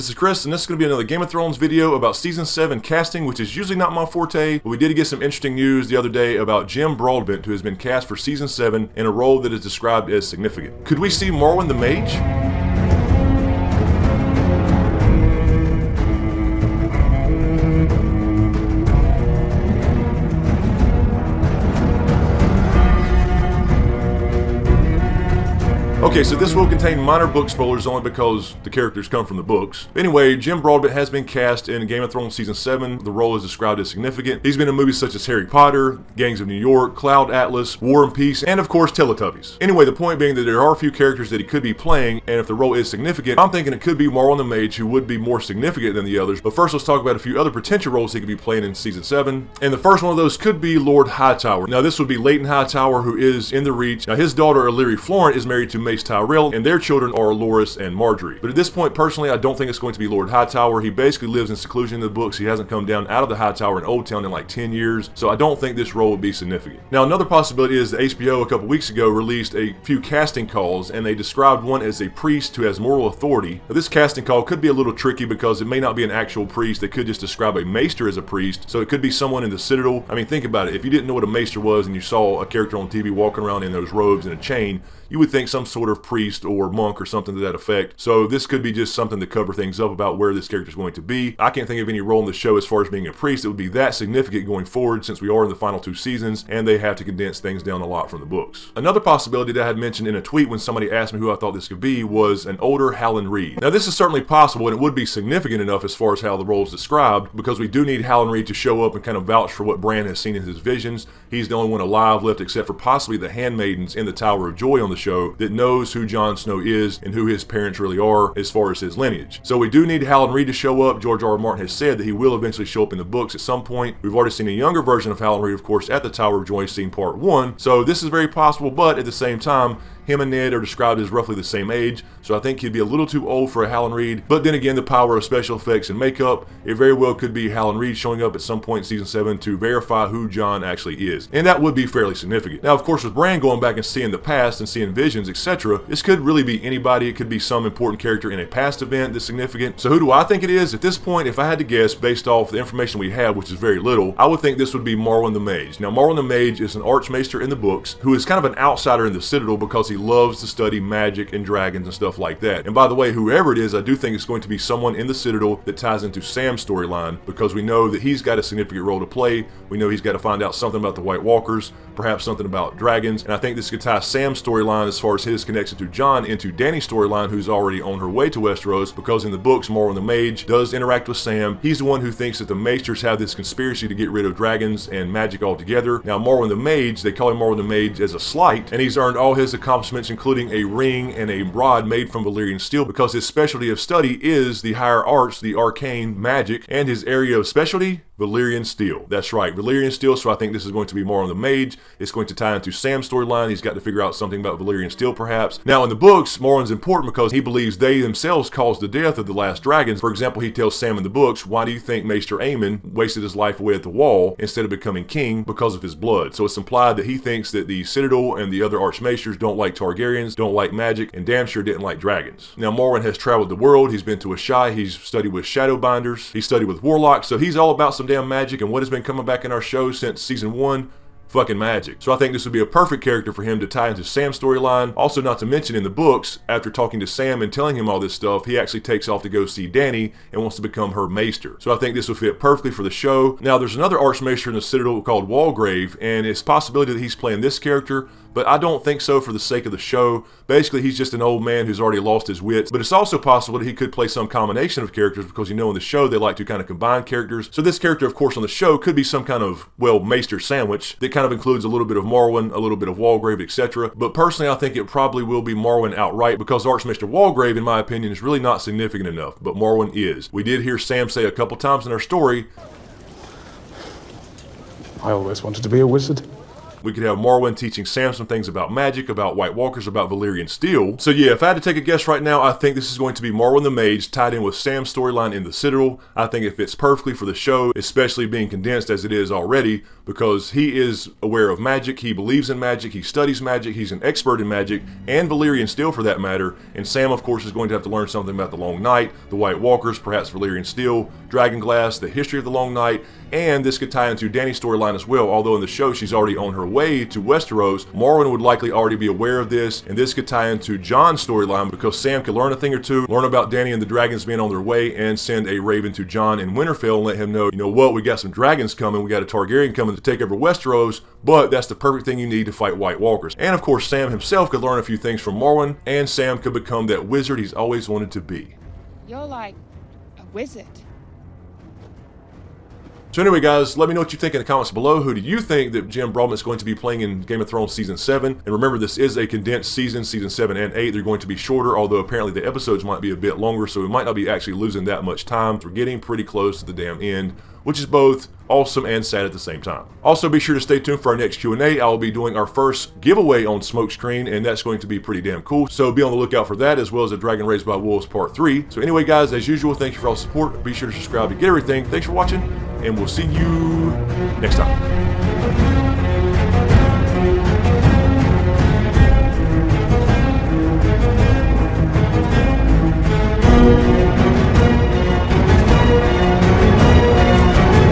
this is Chris, and this is going to be another Game of Thrones video about Season 7 casting, which is usually not my forte, but we did get some interesting news the other day about Jim Broadbent, who has been cast for Season 7 in a role that is described as significant. Could we see Marwyn the Mage? Okay, so this will contain minor book spoilers only because the characters come from the books. Anyway, Jim Broadbent has been cast in Game of Thrones Season 7. The role is described as significant. He's been in movies such as Harry Potter, Gangs of New York, Cloud Atlas, War and Peace, and of course Teletubbies. Anyway, the point being that there are a few characters that he could be playing, and if the role is significant, I'm thinking it could be Marwyn the Mage, who would be more significant than the others. But first, let's talk about a few other potential roles he could be playing in Season 7. And the first one of those could be Lord Hightower. Now, this would be Leighton Hightower, who is in the Reach. Now, his daughter, Illyri Florent, is married to Mace Tyrell, and their children are Loras and Marjorie. But at this point, personally, I don't think it's going to be Lord Hightower. He basically lives in seclusion in the books. He hasn't come down out of the Hightower in Old Town in like 10 years, so I don't think this role would be significant. Now, another possibility is that HBO a couple weeks ago released a few casting calls, and they described one as a priest who has moral authority. Now, this casting call could be a little tricky because it may not be an actual priest. They could just describe a maester as a priest, so it could be someone in the Citadel. I mean, think about it. If you didn't know what a maester was and you saw a character on TV walking around in those robes and a chain, you would think some sort of priest or monk or something to that effect. So this could be just something to cover things up about where this character is going to be. I can't think of any role in the show as far as being a priest that would be that significant going forward, since we are in the final 2 seasons and they have to condense things down a lot from the books. Another possibility that I had mentioned in a tweet when somebody asked me who I thought this could be was an older Hallan Reed. Now, this is certainly possible, and it would be significant enough as far as how the role is described, because we do need Hallan Reed to show up and kind of vouch for what Bran has seen in his visions. He's the only one alive left, except for possibly the handmaidens in the Tower of Joy on the show, that knows who Jon Snow is and who his parents really are as far as his lineage. So we do need Hallan Reed to show up. George R. R. Martin has said that he will eventually show up in the books at some point. We've already seen a younger version of Hallan Reed, of course, at the Tower of Joy scene part 1. So this is very possible, but at the same time, him and Ned are described as roughly the same age, so I think he'd be a little too old for a Hallan Reed. But then again, the power of special effects and makeup, it very well could be Hallan Reed showing up at some point in Season 7 to verify who Jon actually is. And that would be fairly significant. Now, of course, with Bran going back and seeing the past and seeing visions, etc., this could really be anybody. It could be some important character in a past event that's significant. So who do I think it is? At this point, if I had to guess, based off the information we have, which is very little, I would think this would be Marwyn the Mage. Now, Marwyn the Mage is an archmaester in the books who is kind of an outsider in the Citadel because he loves to study magic and dragons and stuff like that. And by the way, whoever it is, I do think it's going to be someone in the Citadel that ties into Sam's storyline, because we know that he's got a significant role to play. We know he's got to find out something about the White Walkers, perhaps something about dragons, and I think this could tie Sam's storyline as far as his connection to Jon into Dany's storyline, who's already on her way to Westeros, because in the books, Marwyn the Mage does interact with Sam. He's the one who thinks that the Maesters have this conspiracy to get rid of dragons and magic altogether. Now, Marwyn the Mage, they call him Marwyn the Mage as a slight, and he's earned all his accomplishments, including a ring and a rod made from Valyrian steel, because his specialty of study is the higher arts, the arcane magic, and his area of specialty, Valyrian steel. That's right, Valyrian steel. So I think this is going to be Marwyn the Mage. It's going to tie into Sam's storyline. He's got to figure out something about Valyrian steel, perhaps. Now, in the books, Marwyn's important because he believes they themselves caused the death of the last dragons. For example, he tells Sam in the books, why do you think Maester Aemon wasted his life away at the wall instead of becoming king? Because of his blood. So it's implied that he thinks that the Citadel and the other archmaesters don't like Targaryens, don't like magic, and damn sure didn't like dragons. Now, Marwyn has traveled the world. He's been to Ashai. He's studied with Shadowbinders. He's studied with warlocks. So he's all about some damn magic. And what has been coming back in our show since Season 1? Fucking magic. So I think this would be a perfect character for him to tie into Sam's storyline. Also, not to mention, in the books, after talking to Sam and telling him all this stuff, he actually takes off to go see Dany and wants to become her maester. So I think this would fit perfectly for the show. Now, there's another archmaester in the Citadel called Walgrave, and it's a possibility that he's playing this character, but I don't think so for the sake of the show. Basically, he's just an old man who's already lost his wits, but it's also possible that he could play some combination of characters, because you know in the show they like to kind of combine characters. So this character, of course, on the show could be some kind of, well, maester sandwich that kind of includes a little bit of Marwyn, a little bit of Walgrave, etc. But personally, I think it probably will be Marwyn outright, because Archmaester Walgrave, in my opinion, is really not significant enough, but Marwyn is. We did hear Sam say a couple times in our story, I always wanted to be a wizard. We could have Marwyn teaching Sam some things about magic, about White Walkers, about Valyrian steel. So yeah, if I had to take a guess right now, I think this is going to be Marwyn the Mage tied in with Sam's storyline in the Citadel. I think it fits perfectly for the show, especially being condensed as it is already, because he is aware of magic, he believes in magic, he studies magic, he's an expert in magic, and Valyrian steel for that matter, and Sam of course is going to have to learn something about the Long Night, the White Walkers, perhaps Valyrian steel, Dragonglass, the history of the Long Night, and this could tie into Dany's storyline as well, although in the show she's already on her way to Westeros. Marwyn would likely already be aware of this, and this could tie into Jon's storyline because Sam could learn a thing or two, learn about Dany and the dragons being on their way, and send a raven to Jon in Winterfell and let him know, you know what, we got some dragons coming, we got a Targaryen coming to take over Westeros, but that's the perfect thing you need to fight White Walkers. And of course Sam himself could learn a few things from Marwyn, and Sam could become that wizard he's always wanted to be. You're like a wizard. So anyway guys, let me know what you think in the comments below. Who do you think that Jim Broadbent is going to be playing in Game of Thrones Season 7? And remember, this is a condensed season, Season 7 and 8. They're going to be shorter, although apparently the episodes might be a bit longer, so we might not be actually losing that much time. We're getting pretty close to the damn end, which is both awesome and sad at the same time. Also, be sure to stay tuned for our next Q&A. I will be doing our first giveaway on Smokescreen, and that's going to be pretty damn cool. So be on the lookout for that, as well as a Dragon Raised by Wolves Part 3. So anyway, guys, as usual, thank you for all the support. Be sure to subscribe to get everything. Thanks for watching, and we'll see you next time.